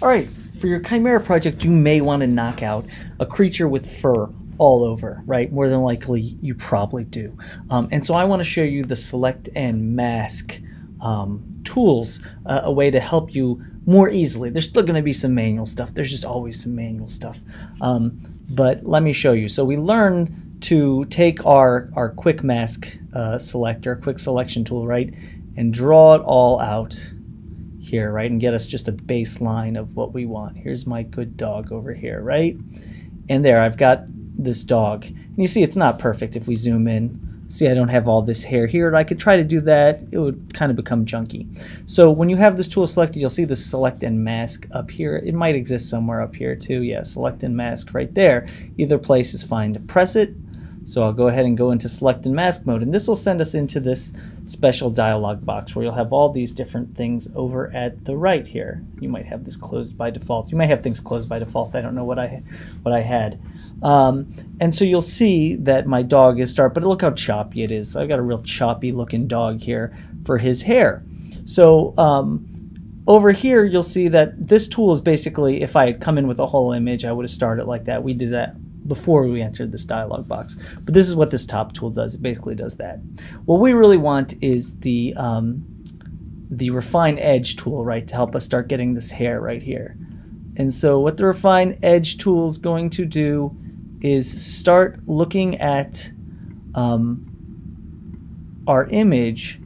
All right, for your Chimera project, you may want to knock out a creature with fur all over, right? More than likely, you probably do. And so I want to show you the select and mask tools, a way to help you more easily. There's still going to be some manual stuff. There's just always some manual stuff. But let me show you. So we learn to take our quick mask selector, quick selection tool, right? And draw it all out here, right? And get us just a baseline of what we want. Here's my good dog over here, right? And there, I've got this dog. And you see it's not perfect if we zoom in. See, I don't have all this hair here. I could try to do that. It would kind of become junky. So when you have this tool selected, you'll see the select and mask up here. It might exist somewhere up here too. Yeah, select and mask right there. Either place is fine to press it. So I'll go ahead and go into select and mask mode, and this will send us into this special dialog box where you'll have all these different things over at the right here. You might have this closed by default. You might have things closed by default. I don't know what I had. And so you'll see that my dog is start, but look how choppy it is. So I've got a real choppy looking dog here for his hair. So over here you'll see that this tool is basically, if I had come in with a whole image, I would have started like that. We did that before we entered this dialog box. But this is what this top tool does. It basically does that. What we really want is the refine edge tool, right, to help us start getting this hair right here. And so what the refine edge tool is going to do is start looking at our image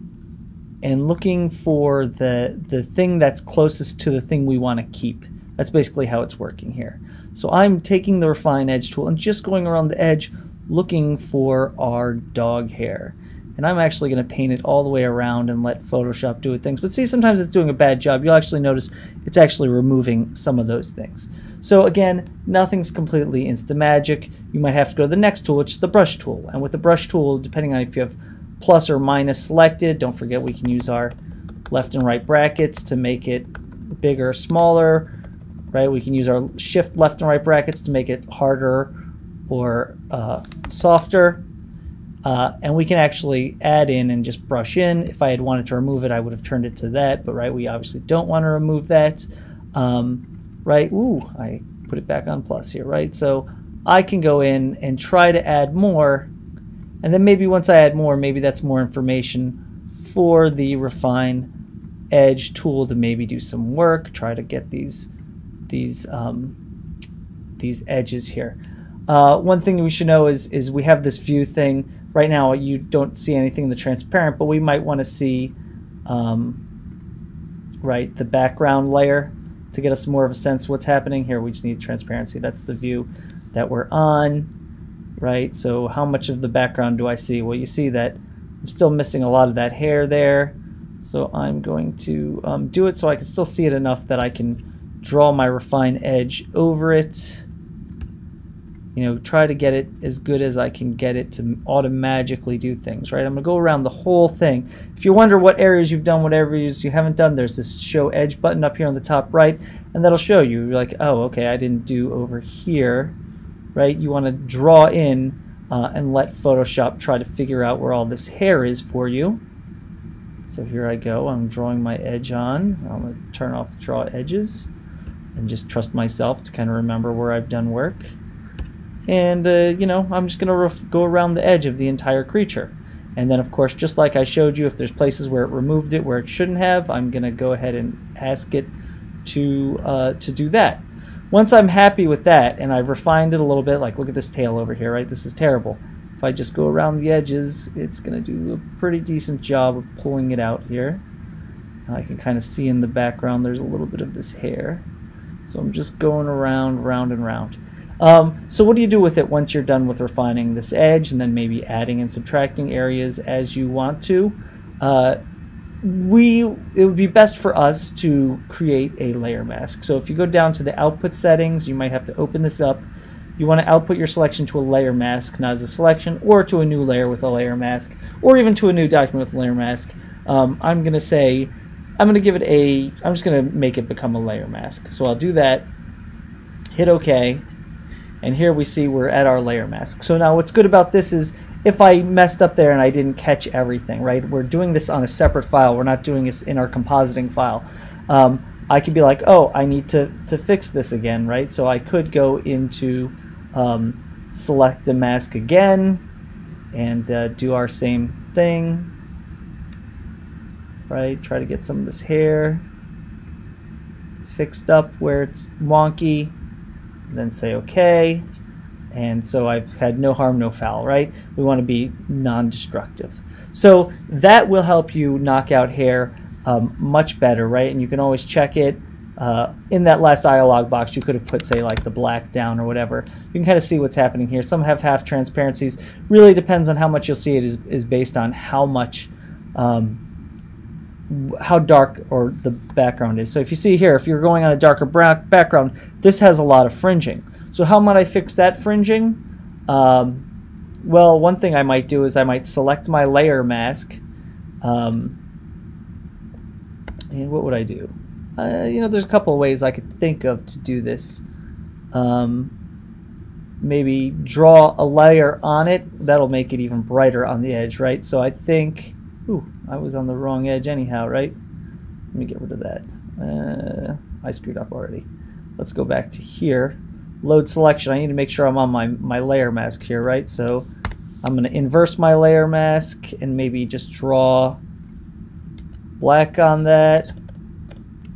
and looking for the thing that's closest to the thing we want to keep. That's basically how it's working here. So I'm taking the refine edge tool and just going around the edge looking for our dog hair. And I'm actually going to paint it all the way around and let Photoshop do its things. But see, sometimes it's doing a bad job. You'll actually notice it's actually removing some of those things. So again, nothing's completely insta-magic. You might have to go to the next tool, which is the brush tool. And with the brush tool, depending on if you have plus or minus selected, don't forget we can use our left and right brackets to make it bigger or smaller. Right, we can use our shift left and right brackets to make it harder or softer. And we can actually add in and just brush in. If I had wanted to remove it, I would have turned it to that. But right, we obviously don't want to remove that. Right, ooh, I put it back on plus here, right? So I can go in and try to add more. And then maybe once I add more, maybe that's more information for the refine edge tool to maybe do some work, try to get these edges here. One thing we should know is we have this view thing. Right now you don't see anything in the transparent, but we might want to see right, the background layer to get us more of a sense of what's happening here. We just need transparency. That's the view that we're on, right? So how much of the background do I see? Well, you see that I'm still missing a lot of that hair there. So I'm going to do it so I can still see it enough that I can draw my refine edge over it. You know, try to get it as good as I can get it to automatically do things, right? I'm going to go around the whole thing. If you wonder what areas you've done, what areas you haven't done, there's this show edge button up here on the top right, and that'll show you. You're like, oh, okay, I didn't do over here, right? You want to draw in and let Photoshop try to figure out where all this hair is for you. So here I go. I'm drawing my edge on. I'm going to turn off draw edges and just trust myself to kind of remember where I've done work. And, you know, I'm just going to go around the edge of the entire creature. And then, of course, just like I showed you, if there's places where it removed it where it shouldn't have, I'm going to go ahead and ask it to do that. Once I'm happy with that, and I've refined it a little bit, like look at this tail over here, right? This is terrible. If I just go around the edges, it's going to do a pretty decent job of pulling it out here. I can kind of see in the background there's a little bit of this hair. So I'm just going around, round and round. So what do you do with it once you're done with refining this edge and then maybe adding and subtracting areas as you want to? It would be best for us to create a layer mask. So if you go down to the output settings, you might have to open this up. You want to output your selection to a layer mask, not as a selection, or to a new layer with a layer mask, or even to a new document with a layer mask. I'm going to say, I'm just going to make it become a layer mask. So I'll do that, hit OK, and here we see we're at our layer mask. So now what's good about this is if I messed up there and I didn't catch everything, right? We're doing this on a separate file. We're not doing this in our compositing file. I could be like, oh, I need to fix this again, right? So I could go into select the mask again and do our same thing, right? Try to get some of this hair fixed up where it's wonky, and then say okay. And so I've had no harm, no foul, right? We want to be non-destructive. So that will help you knock out hair much better, right? And you can always check it. In that last dialog box, you could have put, say, like the black down or whatever. You can kind of see what's happening here. Some have half transparencies. Really depends on how much you'll see it is based on how much, how dark or the background is. So if you see here, if you're going on a darker background, this has a lot of fringing. So how might I fix that fringing? Well, one thing I might do is I might select my layer mask. And what would I do? You know, there's a couple of ways I could think of to do this. Maybe draw a layer on it. That'll make it even brighter on the edge, right? So I think, ooh, I was on the wrong edge anyhow, right? Let me get rid of that. I screwed up already. Let's go back to here. Load selection. I need to make sure I'm on my layer mask here, right? So I'm going to inverse my layer mask and maybe just draw black on that.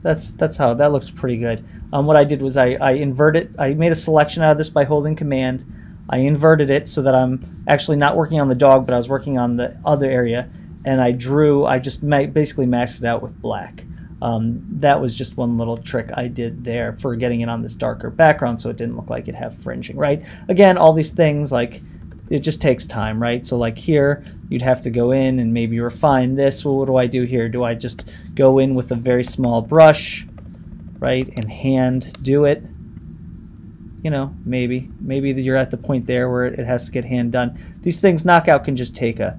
That's how that looks pretty good. What I did was I inverted. I made a selection out of this by holding Command. I inverted it so that I'm actually not working on the dog, but I was working on the other area. And I just basically masked it out with black. That was just one little trick I did there for getting it on this darker background so it didn't look like it had fringing, right? Again, all these things, like, it just takes time, right? So like here, you'd have to go in and maybe refine this. Well, what do I do here? Do I just go in with a very small brush, right, and hand do it? You know, maybe you're at the point there where it has to get hand done. These things, knockout can just take a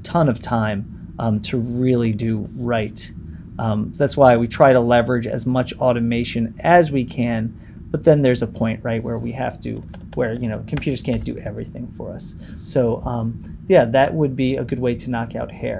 ton of time to really do right. That's why we try to leverage as much automation as we can, but then there's a point, right, where we have to, where, you know, computers can't do everything for us. So yeah, that would be a good way to knock out hair.